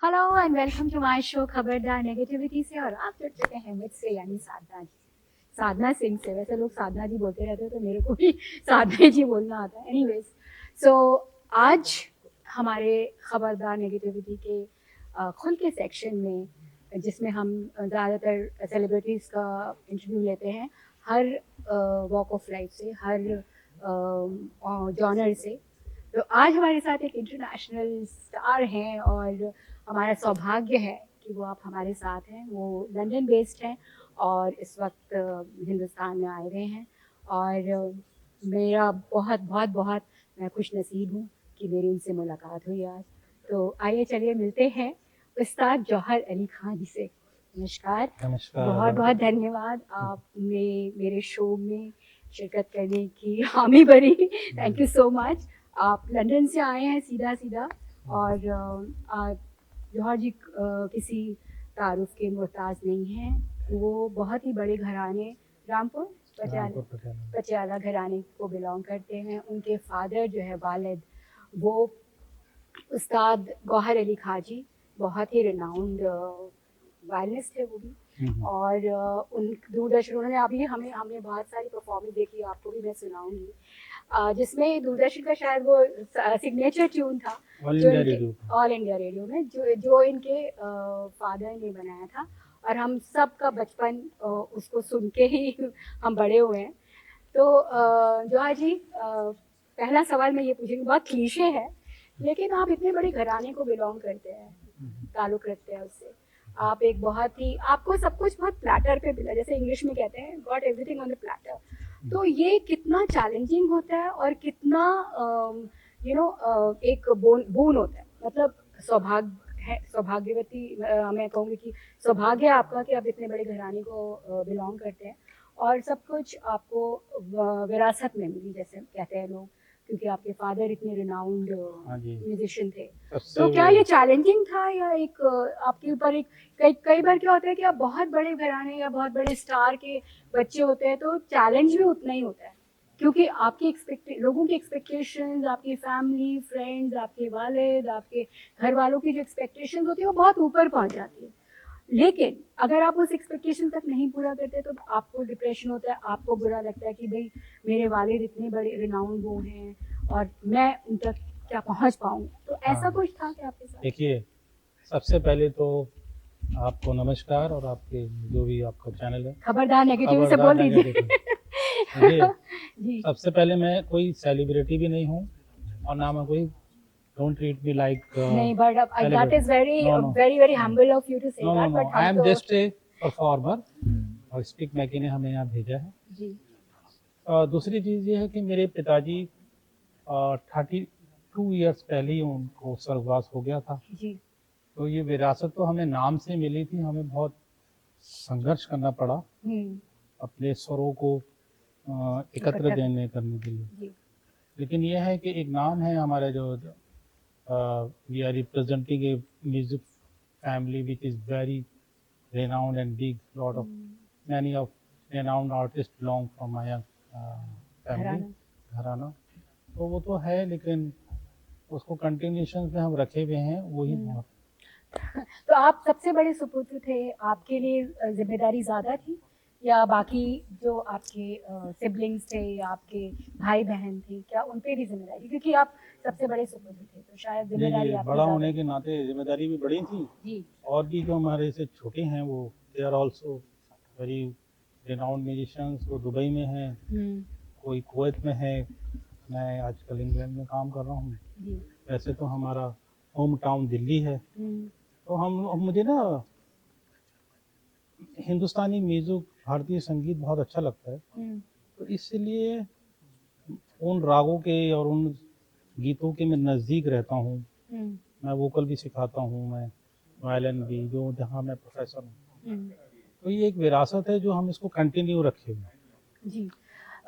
Hello and welcome to my show खबरदार negativity से। और आप जुड़ चुके हैं मुझसे यानी साधना जी, साधना सिंह से। वैसे लोग साधना जी बोलते रहते हैं तो मेरे को भी साधना जी बोलना आता है। एनीवेज, सो आज हमारे खबरदार नेगेटिविटी के खुल के सेक्शन में, जिसमें हम ज़्यादातर सेलिब्रिटीज़ का इंटरव्यू लेते हैं, हर वॉक ऑफ लाइफ से, हर जॉनर से। तो आज हमारे साथ एक इंटरनेशनल स्टार हैं और हमारा सौभाग्य है कि वो आप हमारे साथ हैं। वो लंदन बेस्ड हैं और इस वक्त हिंदुस्तान में आए हुए हैं। और मेरा बहुत बहुत बहुत मैं खुश नसीब हूँ कि मेरी उनसे मुलाकात हुई आज। तो आइए चलिए मिलते हैं उस्ताद जौहर अली खान जी से। नमस्कार। नमस्कार। बहुत बहुत धन्यवाद आपने मेरे शो में शिरकत करने की हामी भरी। Thank you so much. आप लंदन से आए हैं सीधा सीधा। और जौहर जी किसी तारुफ के मोहताज नहीं हैं। वो बहुत ही बड़े घराने, रामपुर पटियाला घराने को बिलोंग करते हैं। उनके फादर जो है वालिद, वो उस्ताद गौहर अली खाजी, बहुत ही रिनाउंड वायलिनिस्ट है वो भी। और उन दूरदर्शन उन्होंने अभी हमें हमने बहुत सारी परफॉर्मेंस देखी, आपको भी मैं सुनाऊंगी, जिसमें दूरदर्शन का शायद वो सिग्नेचर ट्यून था ऑल इंडिया रेडियो में, जो इनके फादर ने बनाया था। और हम सब का बचपन उसको सुन के ही हम बड़े हुए हैं। तो जौहर जी, पहला सवाल मैं ये पूछूंगी, बहुत क्लीशे है, लेकिन आप इतने बड़े घराने को बिलोंग करते हैं, ताल्लुक रखते हैं उससे। आप एक बहुत ही, आपको सब कुछ बहुत प्लेटर पे मिला, जैसे इंग्लिश में कहते हैं got everything on the platter. तो ये कितना चैलेंजिंग होता है और कितना एक बोन होता है, मतलब सौभाग्य है, सौभाग्यवती मैं कहूँगी कि सौभाग्य है आपका कि आप इतने बड़े घराने को बिलोंग करते हैं और सब कुछ आपको विरासत में मिली, जैसे कहते हैं लोग, क्योंकि आपके फादर इतने रिनाउंड म्यूजिशियन थे। तो क्या ये चैलेंजिंग था या एक आपके ऊपर एक, कई बार क्या होता है कि आप बहुत बड़े घराने या बहुत बड़े स्टार के बच्चे होते हैं तो चैलेंज भी उतना ही होता है, क्योंकि आपकी लोगों की एक्सपेक्टेशंस, आपकी फैमिली फ्रेंड्स, आपके वालिद, आपके घर वालों की जो एक्सपेक्टेशंस होती है वो बहुत ऊपर पहुंच जाती है। लेकिन अगर आप उस एक्सपेक्टेशन तक नहीं पूरा करते तो आपको डिप्रेशन होता है, आपको बुरा लगता है कि भाई मेरे वालिद इतने बड़े रिनाउंड वो हैं और मैं उन तक क्या पहुंच पाऊँ। तो ऐसा कुछ था क्या आपके साथ? देखिए, सबसे पहले तो आपको नमस्कार, और आपके जो भी आपका चैनल है खबरदार नेगेटिव से बोल दीजिए। देखिए, सबसे पहले मैं कोई सेलिब्रिटी भी नहीं हूँ और ना मैं कोई, डोंट ट्रीट मी लाइक नहीं, but that is very very very humble of you to say that, but I am just a performer और स्टिक मैकी ने हमें यहाँ भेजा है जी। दूसरी चीज़ ये है कि मेरे पिताजी 32 ईयर्स पहले ही उनको स्वर्गवास हो गया था जी। तो ये विरासत तो हमें नाम से मिली थी, हमें बहुत संघर्ष करना पड़ा अपने स्वरों को एकत्र करने के लिए। लेकिन ये है कि एक नाम है हमारे, जो we are representing a music family which is very renowned and big. Lot of many of renowned artists belong from my family घराना। तो वो तो है, लेकिन उसको कंटिन्यूशन में हम रखे हुए हैं, वही बहुत। तो आप सबसे बड़े सुपुत्र थे, आपके लिए जिम्मेदारी ज़्यादा थी या बाकी जो आपके सिबलिंग्स थे या आपके भाई बहन थे, क्या उन पे भी जिम्मेदारी, क्योंकि आप सबसे बड़े सुपुत्र थे तो शायद जिम्मेदारी आप बड़ा होने के नाते जिम्मेदारी भी बड़ी थी जी। और भी जो हमारे से छोटे हैं वो they are also very renowned musicians. वो दुबई में हैं, कोई कुवैत में है, मैं आजकल इंग्लैंड में काम कर रहा हूँ। वैसे तो हमारा होम टाउन दिल्ली है। तो हम मुझे ना हिंदुस्तानी म्यूजिक, भारतीय संगीत बहुत अच्छा लगता है। तो इसलिए उन रागों के और उन गीतों के मैं नज़दीक रहता हूँ। मैं वोकल भी सिखाता हूँ, मैं वायलिन भी, जो जहाँ मैं प्रोफेसर हूँ। तो ये एक विरासत है जो हम इसको कंटिन्यू रखे हुए जी।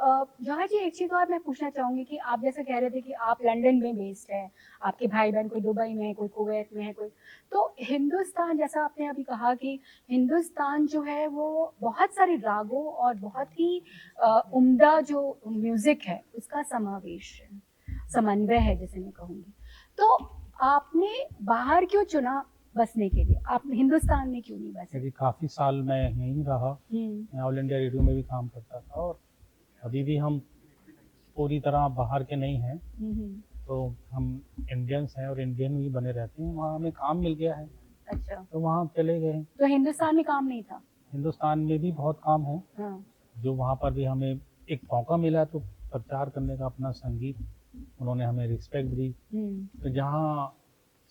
जौहर जी, एक चीज़ और मैं पूछना चाहूँगी कि आप जैसे कह रहे थे कि आप लंदन में बेस्ड हैं, आपके भाई बहन कोई दुबई में है, कोई कुवैत में है, कोई, तो हिंदुस्तान, जैसा आपने अभी कहा कि हिंदुस्तान जो है वो बहुत सारे रागों और बहुत ही उम्दा जो म्यूज़िक है उसका समावेश है, समन्वय है जिसे मैं कहूँगी। तो आपने बाहर क्यों चुना बसने के लिए? आप हिंदुस्तान में क्यों नहीं बसे? क्योंकि काफ़ी साल मैं यहीं रहा, मैं ऑल इंडिया रेडियो में भी काम करता था, और अभी भी हम पूरी तरह बाहर के नहीं हैं, तो हम इंडियंस हैं और इंडियन ही बने रहते हैं। वहाँ हमें काम मिल गया है, अच्छा, तो वहाँ चले गए। तो हिंदुस्तान में काम नहीं था? हिंदुस्तान में भी बहुत काम है, हाँ, जो वहाँ पर भी हमें एक मौका मिला तो प्रचार करने का अपना संगीत, उन्होंने हमें रिस्पेक्ट दी। तो जहाँ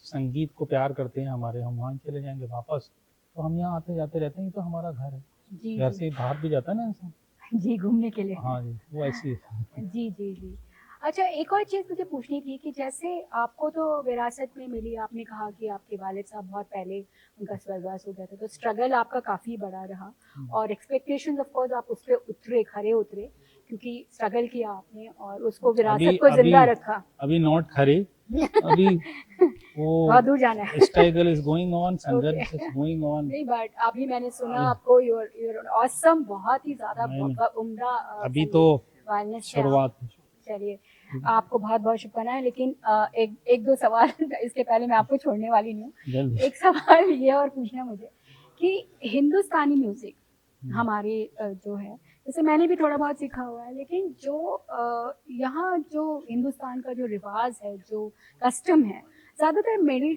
संगीत को प्यार करते हैं हमारे, हम वहाँ चले जाएंगे वापस, तो हम यहाँ आते जाते रहते हैं, ये तो हमारा घर है। जी घर जी से बाहर भी जाता है ना इंसान। जी, घूमने के लिए। हाँ जी, वो ऐसी है। जी जी जी। अच्छा, एक और चीज़ मुझे पूछनी थी कि जैसे आपको तो विरासत में मिली, आपने कहा कि आपके वालिद साहब बहुत पहले उनका स्वर्गवास हो गया था, तो स्ट्रगल आपका काफ़ी बड़ा रहा और एक्सपेक्टेशंस ऑफ कोर्स आप उस पे उतरे, खरे उतरे, क्योंकि स्ट्रगल किया आपने और उसको अभी विरासत को अभी जिंदा रखा। अभी नॉट खरे, अभी वो बहुत दूर जाना है। स्ट्रगल इज गोइंग ऑन, संघर्ष इज Okay. Going on. नहीं, बट अभी मैंने सुना आपको यूर ऑसम, बहुत ही ज्यादा नहीं, उम्दा अभी तो वायरनेस से आप। शुरुआत है। चलिए, आपको बहुत बहुत शुक्राना, लेकिन एक दो सवाल इसके पहले मैं आपको छोड़ने वाली नहीं हूँ। जल्दी। एक सवाल ये और पूछना मुझे कि हिंदुस्तानी म्यूजिक हमारे जो है, जैसे मैंने भी थोड़ा बहुत सीखा हुआ है, लेकिन जो यहाँ जो हिंदुस्तान का जो रिवाज है, जो कस्टम है, ज़्यादातर मिडिल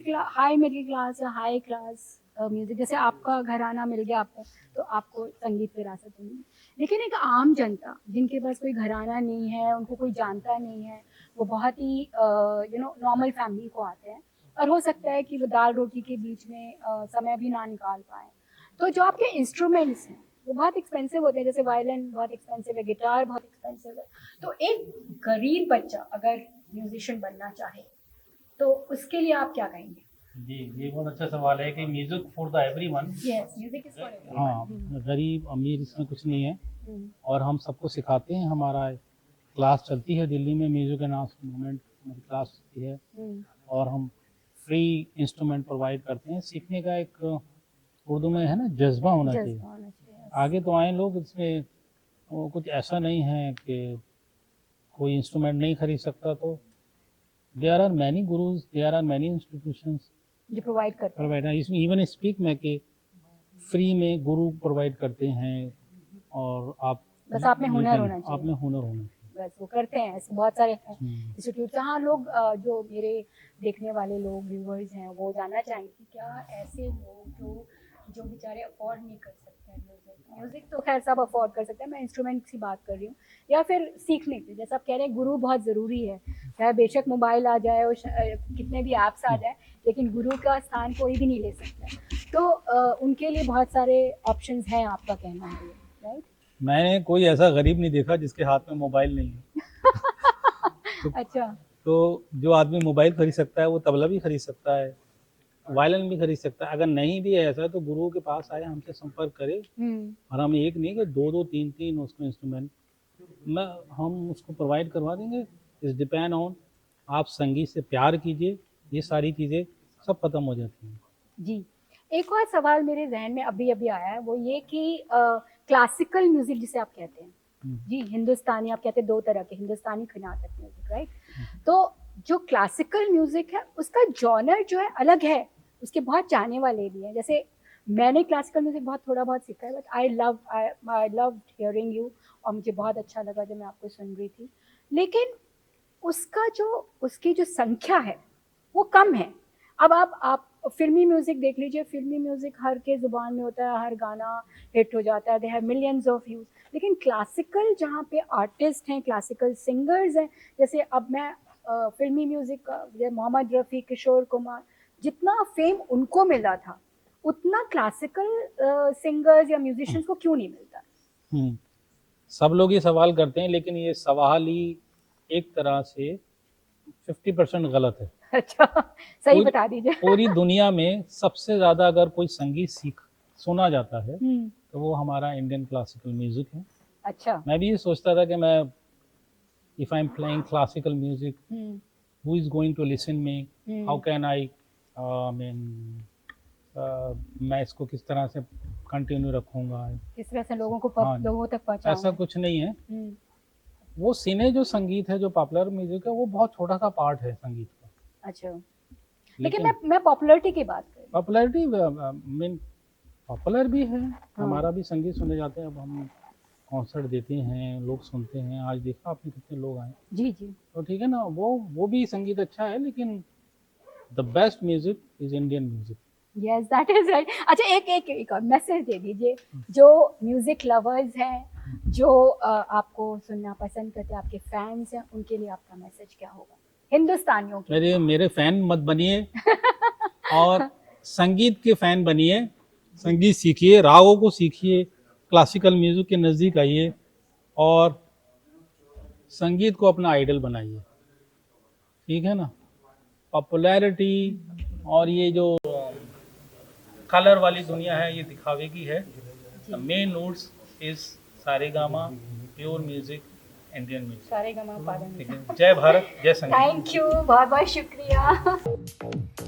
क्लास या हाई क्लास म्यूजिक, जैसे आपका घराना मिल गया आपको, तो आपको संगीत विरासत मिली, लेकिन एक आम जनता जिनके पास कोई घराना नहीं है, उनको कोई जानता नहीं है, वो बहुत ही नॉर्मल फैमिली को आते हैं, और हो सकता है कि वो दाल रोटी के बीच में समय भी ना निकाल पाए, तो जो आपके इंस्ट्रूमेंट्स हैं वो बहुत एक्सपेंसिव होते हैं, जैसे वायलिन बहुत एक्सपेंसिव है, गिटार बहुत एक्सपेंसिव है, तो एक गरीब बच्चा अगर म्यूजिशियन बनना चाहे तो उसके लिए आप क्या कहेंगे? जी, ये बहुत अच्छा सवाल है कि music for the everyone. Yes, music is for everyone. हाँ, गरीब अमीर इसमें कुछ नहीं है, और हम सबको सिखाते हैं। हमारा क्लास चलती है दिल्ली में, म्यूजिक एंड आर्ट्स मूवमेंट हमारी क्लास चलती है, और हम फ्री इंस्ट्रूमेंट प्रोवाइड करते हैं। सीखने का एक उर्दू में है ना, जज्बा होना चाहिए। आगे तो आए लोग, इसमें वो कुछ ऐसा नहीं है कि कोई इंस्ट्रूमेंट नहीं खरीद सकता, तो there are many gurus, there are many institutions जो प्रोवाइड करते हैं। इसमें इवन स्पीक में कि फ्री में गुरु प्रोवाइड करते हैं, और आप बस आप में हुनर होना चाहिए। आप में हुनर होना चाहिए। बस वो करते हैं, ऐसे बहुत सारे हम्म। इंस्टीट्यूट जहाँ लोग जो मेरे देखने वाले लोग व्यूवर्स हैं वो जानना चाहेंगे कि क्या ऐसे लोग जो बेचारे अफोर्ड नहीं कर सकते हैं म्यूजिक तो खैर सब अफोर्ड कर सकते हैं, मैं इंस्ट्रूमेंट की बात कर रही हूँ, या फिर सीखने की, जैसे आप कह रहे हैं गुरु बहुत ज़रूरी है, चाहे बेशक मोबाइल आ जाए और कितने भी ऐप्स आ जाए, लेकिन गुरु का स्थान कोई भी नहीं ले सकता, तो उनके लिए बहुत सारे ऑप्शंस हैं, आपका कहना है, राइट? मैंने कोई ऐसा गरीब नहीं देखा जिसके हाथ में मोबाइल नहीं है। अच्छा, तो जो आदमी मोबाइल खरीद सकता है वो तबला भी खरीद सकता है, वायलिन भी खरीद सकता है। अगर नहीं भी है ऐसा तो गुरु के पास आए, हमसे संपर्क करे, और हम एक नहीं कि दो दो तीन तीन उसको इंस्ट्रूमेंट हम उसको प्रोवाइड करवा देंगे। इस डिपेंड ऑन आप संगीत से प्यार कीजिए, ये सारी चीज़ें सब खत्म हो जाती हैं। जी, एक और सवाल मेरे जहन में अभी अभी आया है, वो ये कि क्लासिकल म्यूजिक जिसे आप कहते हैं, जी, हिंदुस्तानी आप कहते हैं, दो तरह के, हिंदुस्तानी कर्नाटक म्यूजिक, राइट? तो जो क्लासिकल म्यूजिक है उसका जॉनर जो है अलग है, उसके बहुत चाहने वाले भी हैं, जैसे मैंने क्लासिकल म्यूजिक बहुत थोड़ा बहुत सीखा है, but I love hearing you, और मुझे बहुत अच्छा लगा जब मैं आपको सुन रही थी, लेकिन उसकी जो संख्या है वो कम है। अब आप फिल्मी म्यूजिक देख लीजिए, फिल्मी म्यूजिक हर के जुबान में होता है, हर गाना हिट हो जाता है, they have millions of views, लेकिन क्लासिकल जहाँ पे आर्टिस्ट हैं, क्लासिकल सिंगर्स हैं, जैसे अब मैं फिल्मी म्यूजिक मोहम्मद रफ़ी, किशोर कुमार, जितना फेम उनको मिला था उतना क्लासिकल सिंगर्स या म्यूजिशियंस को क्यों नहीं मिलता? सब लोग ये सवाल करते हैं, लेकिन ये सवाल ही एक तरह से 50% गलत है। अच्छा, सही बता दीजिए। पूरी दुनिया में सबसे ज़्यादा अगर कोई संगीत सुना जाता है तो वो हमारा इंडियन क्लासिकल म्यूजिक है। अच्छा, मैं भी ये सोचता था कि मैं if I am playing classical music, who is going to listen me, how can I मैं इसको किस तरह से कंटिन्यू रखूंगा, किस तरह से लोगों को हाँ, लोगों तक पहुंचाऊंगा। ऐसा कुछ नहीं है। वो सिने जो संगीत है, जो पॉपुलर म्यूजिक है, वो बहुत छोटा सा पार्ट है संगीत का। अच्छा, लेकिन मैं पॉपुलैरिटी की बात कर रही हूँ, पॉपुलैरिटी मीन पॉपुलर भी है, हमारा भी संगीत सुने जाते हैं। अब हम कॉन्सर्ट देते हैं, लोग सुनते हैं। आज देखा आपने कितने लोग आए, जी जी। तो ठीक है ना, वो भी संगीत अच्छा है, लेकिन the best music is Indian music. Yes that is right. अच्छा एक और मैसेज दे दीजिए, जो म्यूजिक लवर्स हैं, जो आपको सुनना पसंद करते हैं, आपके फैंस हैं, उनके लिए आपका मैसेज क्या होगा, हिंदुस्तानियों के लिए? मेरे फैन मत बनिए और संगीत के फैन बनिए, संगीत सीखिए, रागों को सीखिए, क्लासिकल म्यूजिक के नज़दीक आइए और संगीत को अपना आइडल बनाइए, ठीक है ना। पॉपुलैरिटी और ये जो कलर वाली दुनिया है, ये दिखावे की है। The main notes is Saregama, pure music, Indian music. Saregama पा। ठीक है, जय भारत, जय संगीत। थैंक यू, बहुत बहुत शुक्रिया।